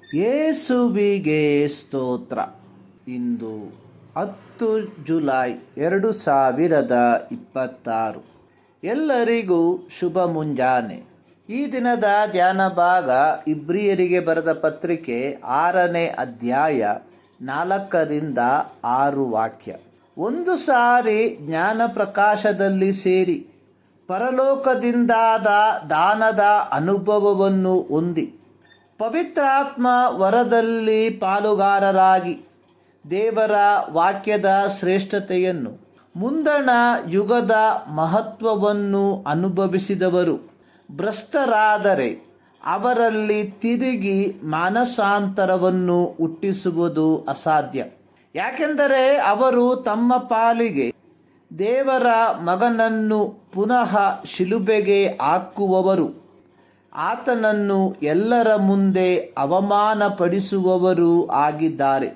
ಯೇಸುವಿಗೆ ಸ್ತೋತ್ರ. ಇಂದು 10 ಜುಲೈ 2026. ಎಲ್ಲರಿಗೂ ಶುಭ ಮುಂಜಾನೆ. ಈ ದಿನದ ಧ್ಯಾನ ಭಾಗ ಇಬ್ರಿಯರಿಗೆ ಬರೆದ ಪತ್ರಿಕೆ 6ನೇ ಅಧ್ಯಾಯ 4ರಿಂದ 6 ವಾಕ್ಯ. ಒಂದು ಸಾರಿ ಜ್ಞಾನ ಪ್ರಕಾಶದಲ್ಲಿ ಸೇರಿ ಪರಲೋಕದಿಂದಾದ ದಾನದ ಅನುಭವವನ್ನು ಹೊಂದಿ ಪವಿತ್ರಾತ್ಮ ವರದಲ್ಲಿ ಪಾಲುಗಾರರಾಗಿ ದೇವರ ವಾಕ್ಯದ ಶ್ರೇಷ್ಠತೆಯನ್ನು ಮುಂದಣ ಯುಗದ ಮಹತ್ವವನ್ನು ಅನುಭವಿಸಿದವರು ಭ್ರಷ್ಟರಾದರೆ ಅವರಲ್ಲಿ ತಿರುಗಿ ಮಾನಸಾಂತರವನ್ನು ಹುಟ್ಟಿಸುವುದು ಅಸಾಧ್ಯ. ಯಾಕೆಂದರೆ ಅವರು ತಮ್ಮ ಪಾಲಿಗೆ ದೇವರ ಮಗನನ್ನು ಪುನಃ ಶಿಲುಬೆಗೆ ಹಾಕುವವರು, ಆತನನ್ನು ಎಲ್ಲರ ಮುಂದೆ ಅವಮಾನಪಡಿಸುವವರೂ ಆಗಿದ್ದಾರೆ.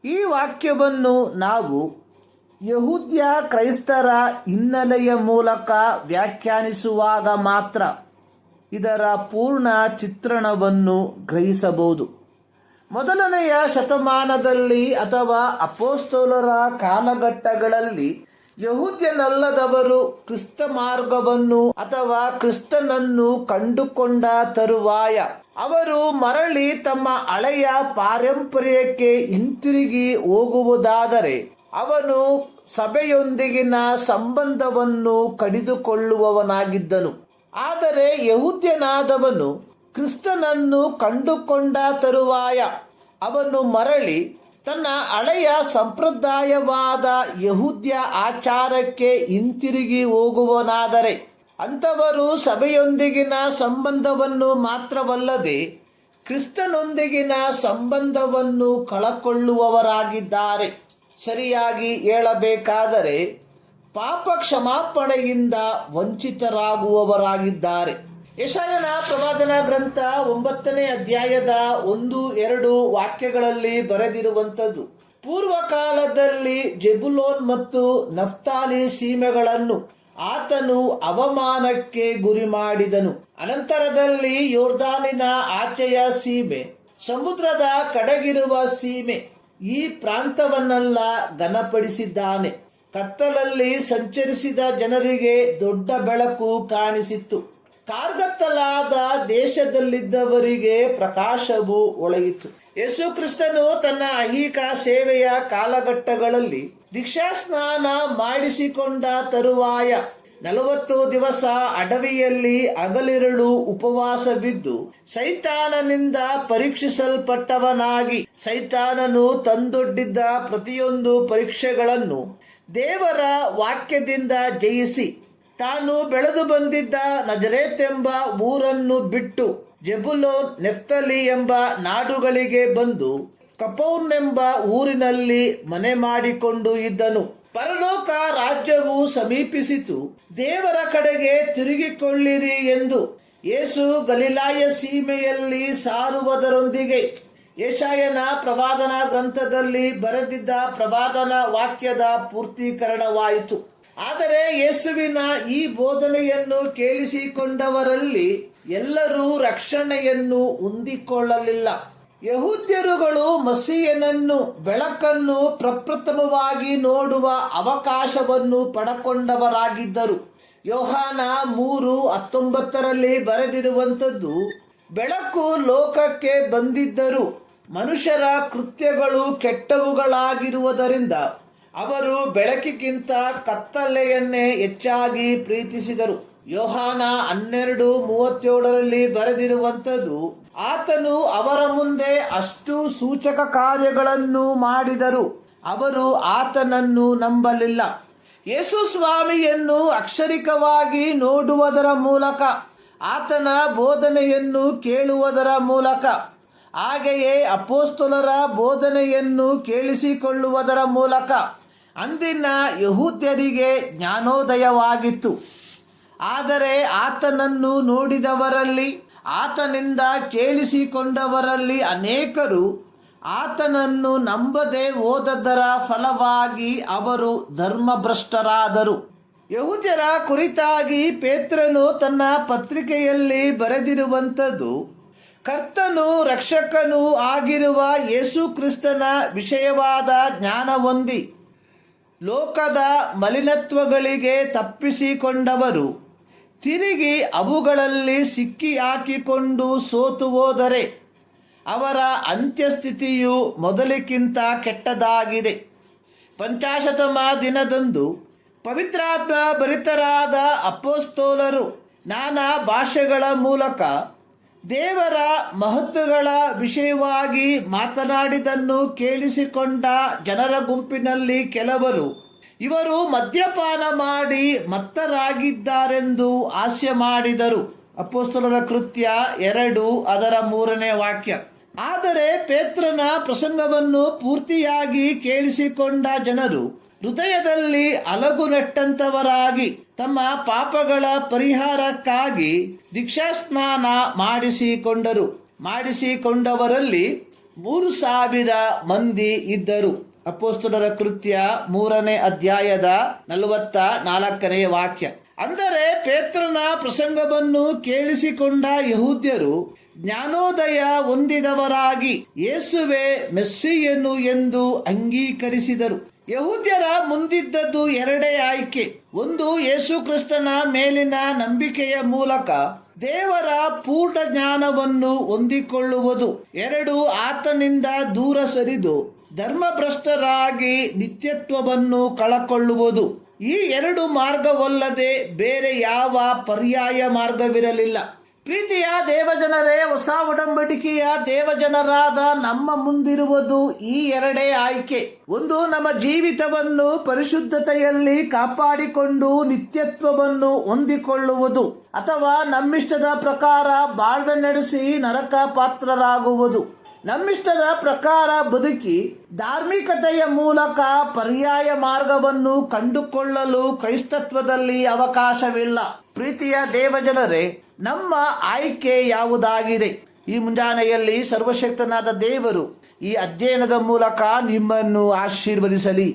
ಈ ವಾಕ್ಯವನ್ನು ನಾವು ಯಹೂದ್ಯ ಕ್ರೈಸ್ತರ ಹಿನ್ನೆಲೆಯ ಮೂಲಕ ವ್ಯಾಖ್ಯಾನಿಸುವಾಗ ಮಾತ್ರ ಇದರ ಪೂರ್ಣ ಚಿತ್ರಣವನ್ನು ಗ್ರಹಿಸಬಹುದು. ಮೊದಲನೆಯ ಶತಮಾನದಲ್ಲಿ ಅಥವಾ ಅಪೊಸ್ತಲರ ಕಾಲಘಟ್ಟಗಳಲ್ಲಿ ಯಹೂದ್ಯನಲ್ಲದವರು ಕ್ರಿಸ್ತ ಮಾರ್ಗವನ್ನು ಅಥವಾ ಕ್ರಿಸ್ತನನ್ನು ಕಂಡುಕೊಂಡ ತರುವಾಯ ಅವರು ಮರಳಿ ತಮ್ಮ ಹಳೆಯ ಪಾರಂಪರ್ಯಕ್ಕೆ ಹಿಂತಿರುಗಿ ಹೋಗುವುದಾದರೆ ಅವನು ಸಭೆಯೊಂದಿಗಿನ ಸಂಬಂಧವನ್ನು ಕಡಿದುಕೊಳ್ಳುವವನಾಗಿದ್ದನು. ಆದರೆ ಯಹೂದ್ಯನಾದವನು ಕ್ರಿಸ್ತನನ್ನು ಕಂಡುಕೊಂಡ ತರುವಾಯ ಅವನು ಮರಳಿ ತನ್ನ ಹಳೆಯ ಸಂಪ್ರದಾಯವಾದ ಯಹೂದ್ಯ ಆಚಾರಕ್ಕೆ ಹಿಂತಿರುಗಿ ಹೋಗುವನಾದರೆ ಅಂಥವರು ಸಭೆಯೊಂದಿಗಿನ ಸಂಬಂಧವನ್ನು ಮಾತ್ರವಲ್ಲದೆ ಕ್ರಿಸ್ತನೊಂದಿಗಿನ ಸಂಬಂಧವನ್ನು ಕಳಕೊಳ್ಳುವವರಾಗಿದ್ದಾರೆ. ಸರಿಯಾಗಿ ಹೇಳಬೇಕಾದರೆ ಪಾಪ ಕ್ಷಮಾಪಣೆಯಿಂದ ವಂಚಿತರಾಗುವವರಾಗಿದ್ದಾರೆ. ಯೆಶಾಯನ ಪ್ರವಾದನಾ ಗ್ರಂಥ 9ನೇ ಅಧ್ಯಾಯದ 1-2 ವಾಕ್ಯಗಳಲ್ಲಿ ಬರೆದಿರುವಂಥದ್ದು, ಪೂರ್ವ ಕಾಲದಲ್ಲಿ ಜೆಬುಲೋನ್ ಮತ್ತು ನಫ್ತಾಲಿ ಸೀಮೆಗಳನ್ನು ಆತನು ಅವಮಾನಕ್ಕೆ ಗುರಿ ಮಾಡಿದನು. ಅನಂತರದಲ್ಲಿ ಯೋರ್ದಾನಿನ ಆಚೆಯ ಸೀಮೆ, ಸಮುದ್ರದ ಕಡೆಗಿರುವ ಸೀಮೆ, ಈ ಪ್ರಾಂತವನ್ನೆಲ್ಲ ಘನಪಡಿಸಿದ್ದಾನೆ. ಕತ್ತಲಲ್ಲಿ ಸಂಚರಿಸಿದ ಜನರಿಗೆ ದೊಡ್ಡ ಬೆಳಕು ಕಾಣಿಸಿತ್ತು. ಕಾರ್ಗತ್ತಲಾದ ದೇಶದಲ್ಲಿದ್ದವರಿಗೆ ಪ್ರಕಾಶವು ಹೊಳೆಯಿತು. ಯೇಸು ಕ್ರಿಸ್ತನು ತನ್ನ ಐಹಿಕ ಸೇವೆಯ ಕಾಲಘಟ್ಟಗಳಲ್ಲಿ ದೀಕ್ಷಾಸ್ನಾನ ಮಾಡಿಸಿಕೊಂಡ ತರುವಾಯ 40 ದಿವಸ ಅಡವಿಯಲ್ಲಿ ಹಗಲಿರುಳು ಉಪವಾಸ ಬಿದ್ದು ಸೈತಾನನಿಂದ ಪರೀಕ್ಷಿಸಲ್ಪಟ್ಟವನಾಗಿ ಸೈತಾನನು ತಂದೊಡ್ಡಿದ್ದ ಪ್ರತಿಯೊಂದು ಪರೀಕ್ಷೆಗಳನ್ನು ದೇವರ ವಾಕ್ಯದಿಂದ ಜಯಿಸಿ ತಾನು ಬೆಳೆದು ಬಂದಿದ್ದ ನಜರೇತೆಂಬ ಊರನ್ನು ಬಿಟ್ಟು ಜೆಬುಲೋನ್, ನೆಫ್ತಲಿ ಎಂಬ ನಾಡುಗಳಿಗೆ ಬಂದು ಕಪೌರ್ನೆಂಬ ಊರಿನಲ್ಲಿ ಮನೆ ಮಾಡಿಕೊಂಡು ಇದ್ದನು. ಪರಲೋಕ ರಾಜ್ಯವು ಸಮೀಪಿಸಿತು, ದೇವರ ಕಡೆಗೆ ತಿರುಗಿಕೊಳ್ಳಿರಿ ಎಂದು ಯೇಸು ಗಲಿಲಾಯ ಸೀಮೆಯಲ್ಲಿ ಸಾರುವುದರೊಂದಿಗೆ ಯೆಶಾಯನ ಪ್ರವಾದನಾ ಗ್ರಂಥದಲ್ಲಿ ಬರೆದಿದ್ದ ಪ್ರವಾದನಾ ವಾಕ್ಯದ ಪೂರ್ತೀಕರಣವಾಯಿತು. ಆದರೆ ಯೇಸುವಿನ ಈ ಬೋಧನೆಯನ್ನು ಕೇಳಿಸಿಕೊಂಡವರಲ್ಲಿ ಎಲ್ಲರೂ ರಕ್ಷಣೆಯನ್ನು ಹೊಂದಿಕೊಳ್ಳಲಿಲ್ಲ. ಯಹೂದ್ಯರುಗಳು ಮಸೀಯನನ್ನು, ಬೆಳಕನ್ನು ಪ್ರಪ್ರಥಮವಾಗಿ ನೋಡುವ ಅವಕಾಶವನ್ನು ಪಡಕೊಂಡವರಾಗಿದ್ದರು. ಯೋಹಾನ 3:19 ಬರೆದಿರುವಂಥದ್ದು, ಬೆಳಕು ಲೋಕಕ್ಕೆ ಬಂದಿದ್ದರೂ ಮನುಷ್ಯರ ಕೃತ್ಯಗಳು ಕೆಟ್ಟವುಗಳಾಗಿರುವುದರಿಂದ ಅವರು ಬೆಳಕಿಗಿಂತ ಕತ್ತಲೆಯನ್ನೇ ಹೆಚ್ಚಾಗಿ ಪ್ರೀತಿಸಿದರು. ಯೋಹಾನ 12:37 ಬರೆದಿರುವಂಥದ್ದು, ಆತನು ಅವರ ಮುಂದೆ ಅಷ್ಟು ಸೂಚಕ ಕಾರ್ಯಗಳನ್ನು ಮಾಡಿದರು, ಅವರು ಆತನನ್ನು ನಂಬಲಿಲ್ಲ. ಯೇಸು ಸ್ವಾಮಿಯನ್ನು ಅಕ್ಷರಿಕವಾಗಿ ನೋಡುವುದರ ಮೂಲಕ, ಆತನ ಬೋಧನೆಯನ್ನು ಕೇಳುವುದರ ಮೂಲಕ, ಹಾಗೆಯೇ ಅಪೊಸ್ತಲರ ಬೋಧನೆಯನ್ನು ಕೇಳಿಸಿಕೊಳ್ಳುವುದರ ಮೂಲಕ ಅಂದಿನ ಯಹೂದ್ಯರಿಗೆ ಜ್ಞಾನೋದಯವಾಗಿತ್ತು. ಆದರೆ ಆತನನ್ನು ನೋಡಿದವರಲ್ಲಿ, ಆತನಿಂದ ಕೇಳಿಸಿಕೊಂಡವರಲ್ಲಿ ಅನೇಕರು ಆತನನ್ನು ನಂಬದೆ ಹೋದದರ ಫಲವಾಗಿ ಅವರು ಧರ್ಮಭ್ರಷ್ಟರಾದರು. ಯಹೂದ್ಯರ ಕುರಿತಾಗಿ ಪೇತ್ರನು ತನ್ನ ಪತ್ರಿಕೆಯಲ್ಲಿ ಬರೆದಿರುವಂಥದ್ದು, ಕರ್ತನು ರಕ್ಷಕನೂ ಆಗಿರುವ ಯೇಸು ಕ್ರಿಸ್ತನ ವಿಷಯವಾದ ಜ್ಞಾನ ಹೊಂದಿ ಲೋಕದ ಮಲಿನತ್ವಗಳಿಗೆ ತಪ್ಪಿಸಿಕೊಂಡವರು ತಿರುಗಿ ಅವುಗಳಲ್ಲಿ ಸಿಕ್ಕಿ ಹಾಕಿಕೊಂಡು ಸೋತು ಹೋದರೆ ಅವರ ಅಂತ್ಯಸ್ಥಿತಿಯು ಮೊದಲಿಗಿಂತ ಕೆಟ್ಟದಾಗಿದೆ. ಪಂಚಾಶತಮ ದಿನದಂದು ಪವಿತ್ರಾತ್ಮ ಭರಿತರಾದ ಅಪೊಸ್ತಲರು ನಾನಾ ಭಾಷೆಗಳ ಮೂಲಕ ದೇವರ ಮಹತ್ವಗಳ ವಿಷಯವಾಗಿ ಮಾತನಾಡಿದನ್ನು ಕೇಳಿಸಿಕೊಂಡ ಜನರ ಗುಂಪಿನಲ್ಲಿ ಕೆಲವರು ಇವರು ಮದ್ಯಪಾನ ಮಾಡಿ ಮತ್ತರಾಗಿದ್ದಾರೆಂದು ಹಾಸ್ಯ ಮಾಡಿದರು. ಅಪೊಸ್ತಲರ ಕೃತ್ಯ 2:3 ಆದರೆ ಪೇತ್ರನ ಪ್ರಸಂಗವನ್ನು ಪೂರ್ತಿಯಾಗಿ ಕೇಳಿಸಿಕೊಂಡ ಜನರು ಹೃದಯದಲ್ಲಿ ಅಲಗು ನೆಟ್ಟಂತವರಾಗಿ ತಮ್ಮ ಪಾಪಗಳ ಪರಿಹಾರಕ್ಕಾಗಿ ದೀಕ್ಷಾಸ್ನಾನ ಮಾಡಿಸಿಕೊಂಡವರಲ್ಲಿ 3,000 ಮಂದಿ ಇದ್ದರು. ಅಪೊಸ್ತಲರ ಕೃತ್ಯ 3:44. ಅಂದರೆ ಪೇತ್ರನ ಪ್ರಸಂಗವನ್ನು ಕೇಳಿಸಿಕೊಂಡ ಯಹೂದ್ಯರು ಜ್ಞಾನೋದಯ ಹೊಂದಿದವರಾಗಿ ಯೇಸುವೆ ಮೆಸ್ಸಿಯನು ಎಂದು ಅಂಗೀಕರಿಸಿದರು. ಯಹೂದ್ಯರ ಮುಂದಿದ್ದದ್ದು 2 ಆಯ್ಕೆ. ಒಂದು, ಯೇಸು ಕ್ರಿಸ್ತನ ಮೇಲಿನ ನಂಬಿಕೆಯ ಮೂಲಕ ದೇವರ ಪೂರ್ಣ ಜ್ಞಾನವನ್ನು ಹೊಂದಿಕೊಳ್ಳುವುದು. 2, ಆತನಿಂದ ದೂರ ಸರಿದು ಧರ್ಮಭ್ರಷ್ಟರಾಗಿ ನಿತ್ಯತ್ವವನ್ನು ಕಳಕೊಳ್ಳುವುದು. ಈ 2 ಮಾರ್ಗವಲ್ಲದೆ ಬೇರೆ ಯಾವ ಪರ್ಯಾಯ ಮಾರ್ಗವಿರಲಿಲ್ಲ. ಪ್ರೀತಿಯ ದೇವಜನರೇ, ಹೊಸ ಒಡಂಬಡಿಕೆಯ ದೇವಜನರಾದ ನಮ್ಮ ಮುಂದಿರುವುದು ಈ 2 ಆಯ್ಕೆ. ಒಂದು, ನಮ್ಮ ಜೀವಿತವನ್ನು ಪರಿಶುದ್ಧತೆಯಲ್ಲಿ ಕಾಪಾಡಿಕೊಂಡು ನಿತ್ಯತ್ವವನ್ನು ಹೊಂದಿಕೊಳ್ಳುವುದು, ಅಥವಾ ನಮ್ಮಿಷ್ಟದ ಪ್ರಕಾರ ಬಾಳ್ವೆ ನಡೆಸಿ ನರಕ ಪಾತ್ರರಾಗುವುದು. ನಮ್ಮಿಷ್ಟದ ಪ್ರಕಾರ ಬದುಕಿ ಧಾರ್ಮಿಕತೆಯ ಮೂಲಕ ಪರ್ಯಾಯ ಮಾರ್ಗವನ್ನು ಕಂಡುಕೊಳ್ಳಲು ಕ್ರೈಸ್ತತ್ವದಲ್ಲಿ ಅವಕಾಶವಿಲ್ಲ. ಪ್ರೀತಿಯ ದೇವಜನರೇ, ನಮ್ಮ ಆಯ್ಕೆ ಯಾವುದಾಗಿದೆ? ಈ ಮುಂಜಾನೆಯಲ್ಲಿ ಸರ್ವಶಕ್ತನಾದ ದೇವರು ಈ ಅಧ್ಯಯನದ ಮೂಲಕ ನಿಮ್ಮನ್ನು ಆಶೀರ್ವದಿಸಲಿ.